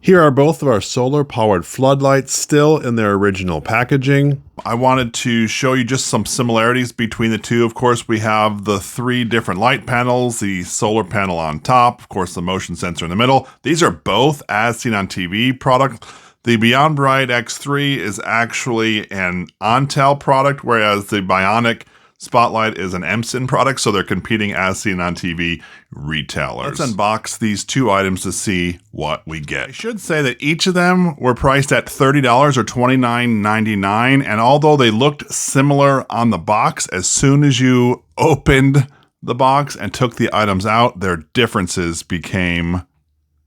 Here are both of our solar-powered floodlights still in their original packaging. I wanted to show you just some similarities between the two. Of course, we have the 3 different light panels, the solar panel on top, of course, the motion sensor in the middle. These are both as seen on TV product. The Beyond Bright X3 is actually an Ontel product, whereas the Bionic Spotlight is an Emson product, so they're competing as seen on TV retailers. Let's unbox these 2 items to see what we get. I should say that each of them were priced at $30 or $29.99, and although they looked similar on the box, as soon as you opened the box and took the items out, their differences became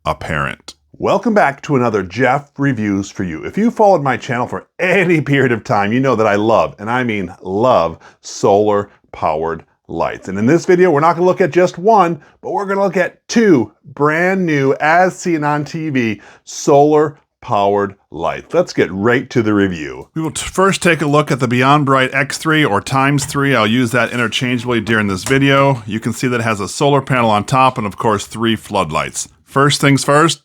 apparent. Welcome back to another Jeff Reviews for You. If you followed my channel for any period of time, you know that I love, and I mean love, solar-powered lights. And in this video, we're not going to look at just one, but we're going to look at 2 brand new, as seen on TV, solar-powered lights. Let's get right to the review. We will first take a look at the Beyond Bright X3 or ×3. I'll use that interchangeably during this video. You can see that it has a solar panel on top and, of course, 3 floodlights. First things first.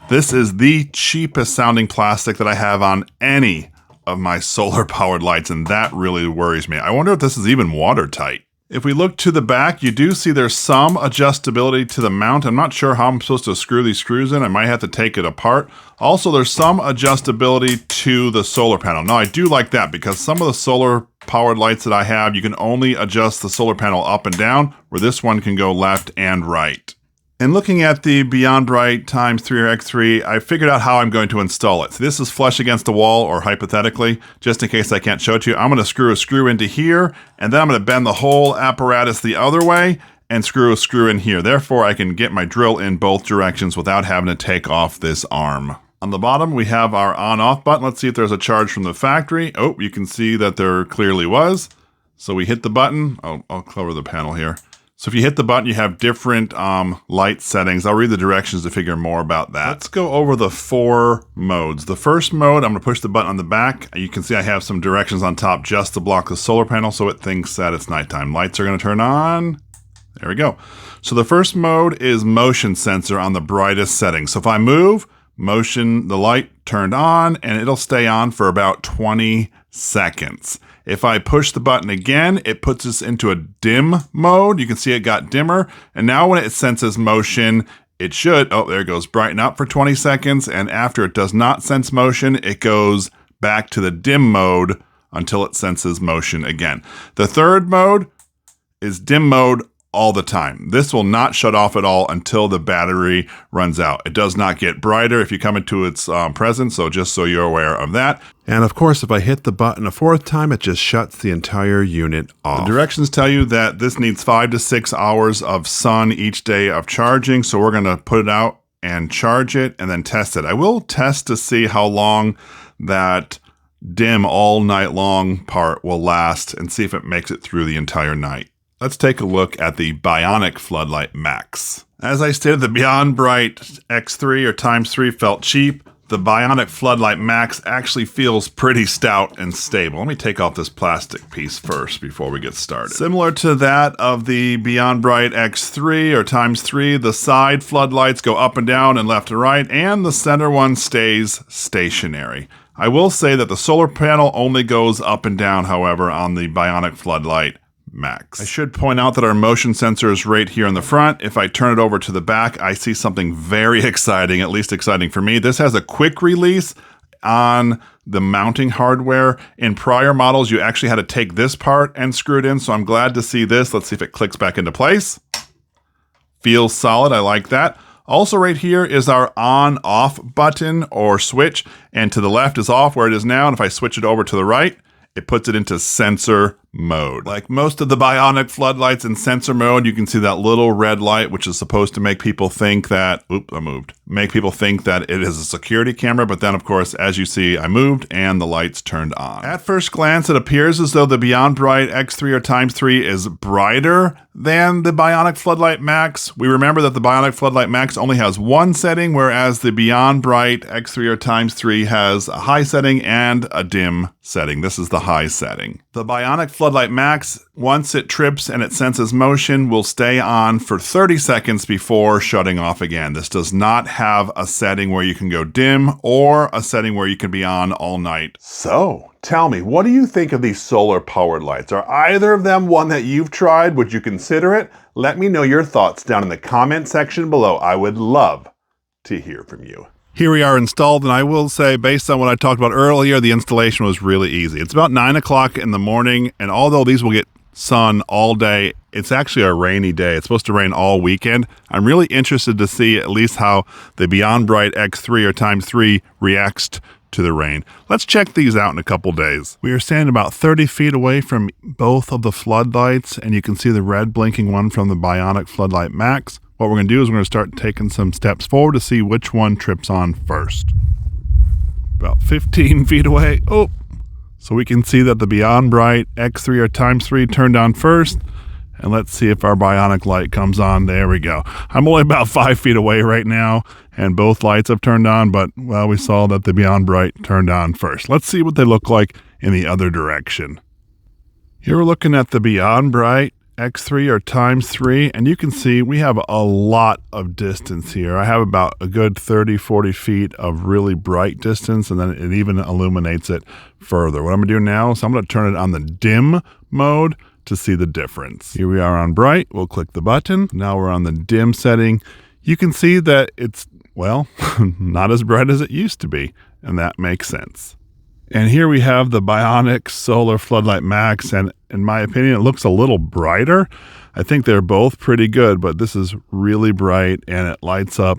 This is the cheapest sounding plastic that I have on any of my solar powered lights, and that really worries me. I wonder if this is even watertight. If we look to the back, you do see there's some adjustability to the mount. I'm not sure how I'm supposed to screw these screws in. I might have to take it apart. Also, there's some adjustability to the solar panel. Now, I do like that because some of the solar powered lights that I have, you can only adjust the solar panel up and down, where this one can go left and right. And looking at the Beyond Bright ×3 or X3, I figured out how I'm going to install it. So this is flush against the wall, or hypothetically, just in case I can't show it to you, I'm going to screw a screw into here, and then I'm going to bend the whole apparatus the other way and screw a screw in here. Therefore, I can get my drill in both directions without having to take off this arm. On the bottom, we have our on-off button. Let's see if there's a charge from the factory. Oh, you can see that there clearly was. So we hit the button. I'll cover the panel here. So if you hit the button, you have different light settings. I'll read the directions to figure more about that. Let's go over the 4 modes. The first mode, I'm going to push the button on the back. You can see I have some directions on top just to block the solar panel so it thinks that it's nighttime. Lights are going to turn on. There we go. So the first mode is motion sensor on the brightest setting. So if I move, motion, the light turned on, and it'll stay on for about 20 seconds. If I push the button again, it puts us into a dim mode. You can see it got dimmer. And now when it senses motion, it should, oh, there it goes, brighten up for 20 seconds. And after it does not sense motion, it goes back to the dim mode until it senses motion again. The third mode is dim mode all the time. This will not shut off at all until the battery runs out. It does not get brighter if you come into its presence, so just so you're aware of that. And of course, if I hit the button a 4th time, it just shuts the entire unit off. The directions tell you that this needs 5 to 6 hours of sun each day of charging, so we're going to put it out and charge it and then test it. I will test to see how long that dim all night long part will last and see if it makes it through the entire night. Let's take a look at the Bionic Floodlight Max. As I stated, the Beyond Bright X3 or ×3 felt cheap. The Bionic Floodlight Max actually feels pretty stout and stable. Let me take off this plastic piece first before we get started. Similar to that of the Beyond Bright X3 or ×3, the side floodlights go up and down and left and right, and the center one stays stationary. I will say that the solar panel only goes up and down, however, on the Bionic Floodlight Max. I should point out that our motion sensor is right here in the front. If I turn it over to the back, I see something very exciting, at least exciting for me. This has a quick release on the mounting hardware. In prior models, you actually had to take this part and screw it in, so I'm glad to see this. Let's see if it clicks back into place. Feels solid, I like that. Also right here is our on-off button or switch, and to the left is off where it is now, and if I switch it over to the right, it puts it into sensor mode. Like most of the Bionic floodlights in sensor mode, you can see that little red light, which is supposed to make people think that, oops, I moved. Make people think that it is a security camera, but then of course, as you see, I moved and the lights turned on. At first glance, it appears as though the Beyond Bright X3 or ×3 is brighter than the Bionic Floodlight Max. We remember that the Bionic Floodlight Max only has 1 setting, whereas the Beyond Bright X3 or ×3 has a high setting and a dim setting. This is the high setting. The Bionic Floodlight Max, once it trips and it senses motion, will stay on for 30 seconds before shutting off again. This does not have a setting where you can go dim or a setting where you can be on all night. So, tell me, what do you think of these solar powered lights? Are either of them one that you've tried? Would you consider it? Let me know your thoughts down in the comment section below. I would love to hear from you. Here we are installed, and I will say, based on what I talked about earlier, the installation was really easy. It's about 9 o'clock in the morning, and although these will get sun all day, it's actually a rainy day. It's supposed to rain all weekend. I'm really interested to see at least how the Beyond Bright X3 or x3 reacts to the rain. Let's check these out in a couple days. We are standing about 30 feet away from both of the floodlights, and you can see the red blinking one from the Bionic Floodlight Max. What we're going to do is we're going to start taking some steps forward to see which one trips on first. About 15 feet away. Oh, so we can see that the Beyond Bright X3 or x3 turned on first. And let's see if our Bionic light comes on. There we go. I'm only about 5 feet away right now, and both lights have turned on, but, well, we saw that the Beyond Bright turned on first. Let's see what they look like in the other direction. Here we're looking at the Beyond Bright X3 or x3, and you can see we have a lot of distance here. I have about a good 30-40 feet of really bright distance, and then it even illuminates it further. What I'm going to do now is I'm going to turn it on the dim mode to see the difference. Here we are on bright. We'll click the button. Now we're on the dim setting. You can see that it's, well, not as bright as it used to be, and that makes sense. And here we have the Bionic Solar Floodlight Max, and in my opinion, it looks a little brighter. I think they're both pretty good, but this is really bright and it lights up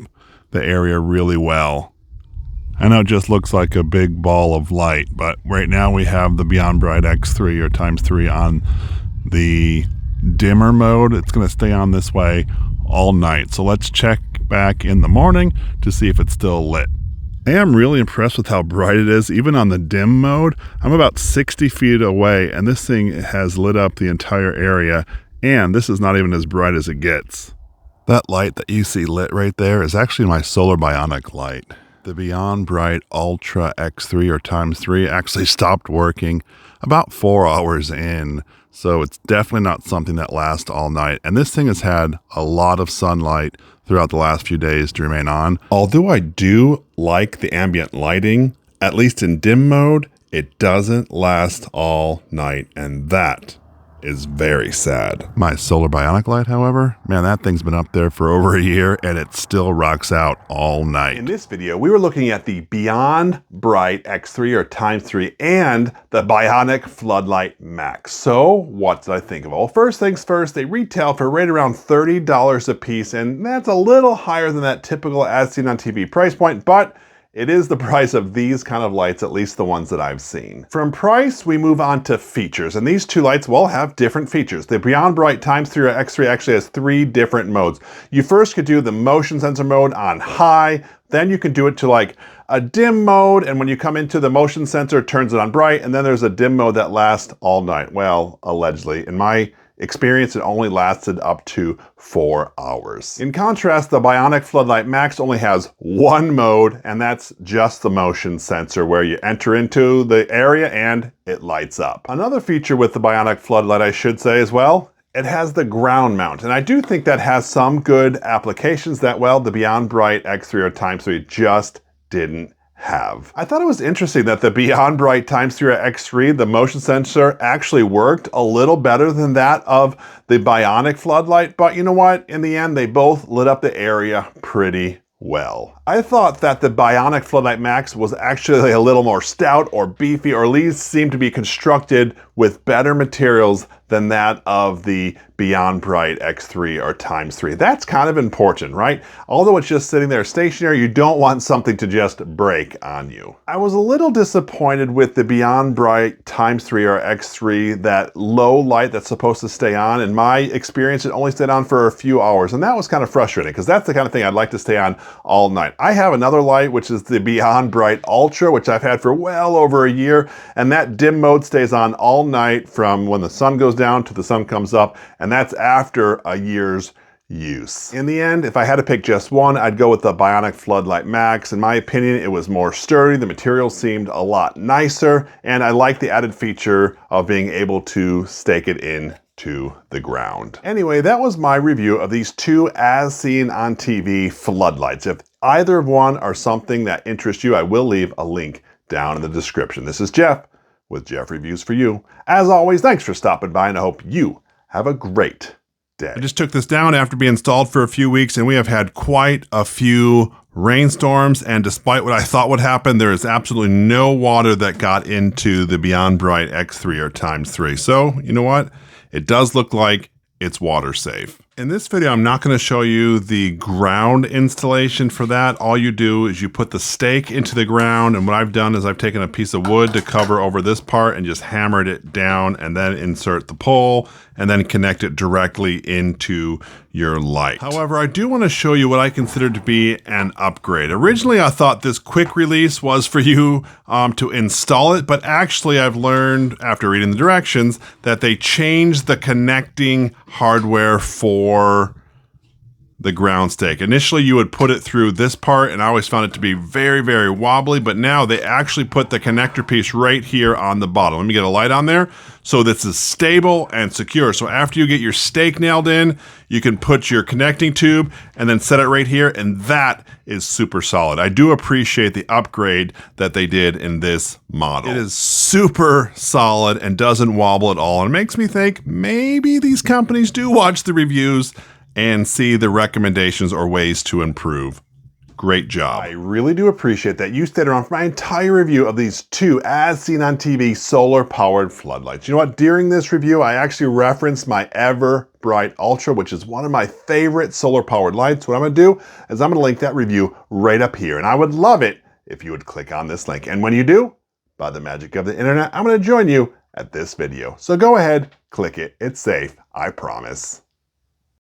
the area really well. I know it just looks like a big ball of light, but right now we have the Beyond Bright X3 or x3 on the dimmer mode. It's going to stay on this way all night. So let's check back in the morning to see if it's still lit. I am really impressed with how bright it is, even on the dim mode. I'm about 60 feet away, and this thing has lit up the entire area, and this is not even as bright as it gets. That light that you see lit right there is actually my Solar Bionic light. The Beyond Bright Ultra X3 or x3 actually stopped working about 4 hours in, so it's definitely not something that lasts all night. And this thing has had a lot of sunlight throughout the last few days to remain on. Although I do like the ambient lighting, at least in dim mode, it doesn't last all night, and that is very sad. My Solar Bionic light, however, man, that thing's been up there for over a year and it still rocks out all night. In this video, we were looking at the Beyond Bright X3 or x3 and the Bionic Floodlight Max. So what did I think of? Well, first things first, they retail for right around $30 a piece, and that's a little higher than that typical as seen on TV price point, but it is the price of these kind of lights, at least the ones that I've seen. From price, we move on to features, and these two lights will have different features. The Beyond Bright x3 or x3 actually has 3 different modes. You first could do the motion sensor mode on high, then you can do it to like a dim mode, and when you come into the motion sensor, it turns it on bright, and then there's a dim mode that lasts all night. Well, allegedly. In my experience, it only lasted up to 4 hours. In contrast, the Bionic Floodlight Max only has one mode, and that's just the motion sensor, where you enter into the area and it lights up. Another feature with the Bionic Floodlight, I should say as well, it has the ground mount, and I do think that has some good applications that, well, the Beyond Bright X3 or x3 just didn't have. I thought it was interesting that the Beyond Bright x3 or x3, the motion sensor actually worked a little better than that of the Bionic Floodlight, but you know what? In the end, they both lit up the area pretty well. I thought that the Bionic Floodlight Max was actually a little more stout or beefy, or at least seemed to be constructed with better materials than that of the Beyond Bright X3 or x3. That's kind of important, right? Although it's just sitting there stationary, you don't want something to just break on you. I was a little disappointed with the Beyond Bright x3 or x3, that low light that's supposed to stay on. In my experience, it only stayed on for a few hours, and that was kind of frustrating because that's the kind of thing I'd like to stay on all night. I have another light, which is the Beyond Bright Ultra, which I've had for well over a year, and that dim mode stays on all night from when the sun goes down to the sun comes up, and that's after a year's use. In the end, if I had to pick just one, I'd go with the Bionic Floodlight Max. In my opinion, it was more sturdy, the material seemed a lot nicer, and I like the added feature of being able to stake it in to the ground. Anyway, that was my review of these two as seen on TV floodlights. If either of one are something that interests you, I will leave a link down in the description. This is Jeff with Jeff Reviews for You. As always, thanks for stopping by, and I hope you have a great day. I just took this down after being installed for a few weeks, and we have had quite a few rainstorms, and despite what I thought would happen, there is absolutely no water that got into the Beyond Bright X3 or x3. So, you know what? It does look like it's water safe. In this video, I'm not going to show you the ground installation for that. All you do is you put the stake into the ground, and what I've done is I've taken a piece of wood to cover over this part and just hammered it down, and then insert the pole and then connect it directly into your light. However, I do want to show you what I consider to be an upgrade. Originally, I thought this quick release was for you to install it, but actually I've learned after reading the directions that they changed the connecting hardware for the ground stake. Initially, you would put it through this part, and I always found it to be very, very wobbly, but now they actually put the connector piece right here on the bottom. Let me get a light on there. So this is stable and secure. So after you get your stake nailed in, you can put your connecting tube and then set it right here, and that is super solid. I do appreciate the upgrade that they did in this model. It is super solid and doesn't wobble at all, and it makes me think maybe these companies do watch the reviews and see the recommendations or ways to improve. Great job. I really do appreciate that you stayed around for my entire review of these two as seen on TV solar powered floodlights. You know what? During this review, I actually referenced my Ever Bright Ultra, which is one of my favorite solar powered lights. What I'm gonna do is I'm gonna link that review right up here, and I would love it if you would click on this link. And when you do, by the magic of the internet, I'm gonna join you at this video. So go ahead, click it. It's safe, I promise.